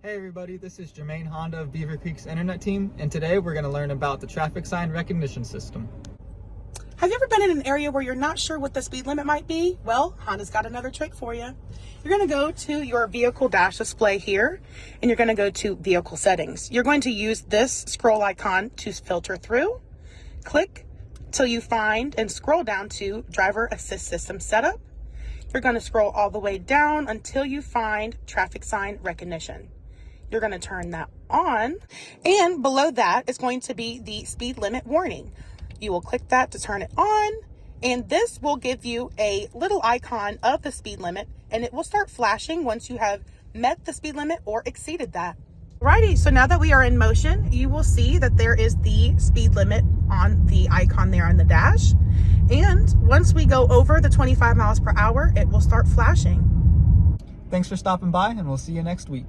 Hey everybody, this is Germain Honda of Beavercreek's internet team, and today we're going to learn about the traffic sign recognition system. Have you ever been in an area where you're not sure what the speed limit might be? Well, Honda's got another trick for you. You're going to go to your vehicle dash display here, and you're going to go to vehicle settings. You're going to use this scroll icon to filter through. Click till you find and scroll down to driver assist system setup. You're going to scroll all the way down until you find traffic sign recognition. You're going to turn that on, and below that is going to be the speed limit warning. You will click that to turn it on, and this will give you a little icon of the speed limit, and it will start flashing once you have met the speed limit or exceeded that. Alrighty, so now that we are in motion, you will see that there is the speed limit on the icon there on the dash. And once we go over the 25 miles per hour, it will start flashing. Thanks for stopping by, and we'll see you next week.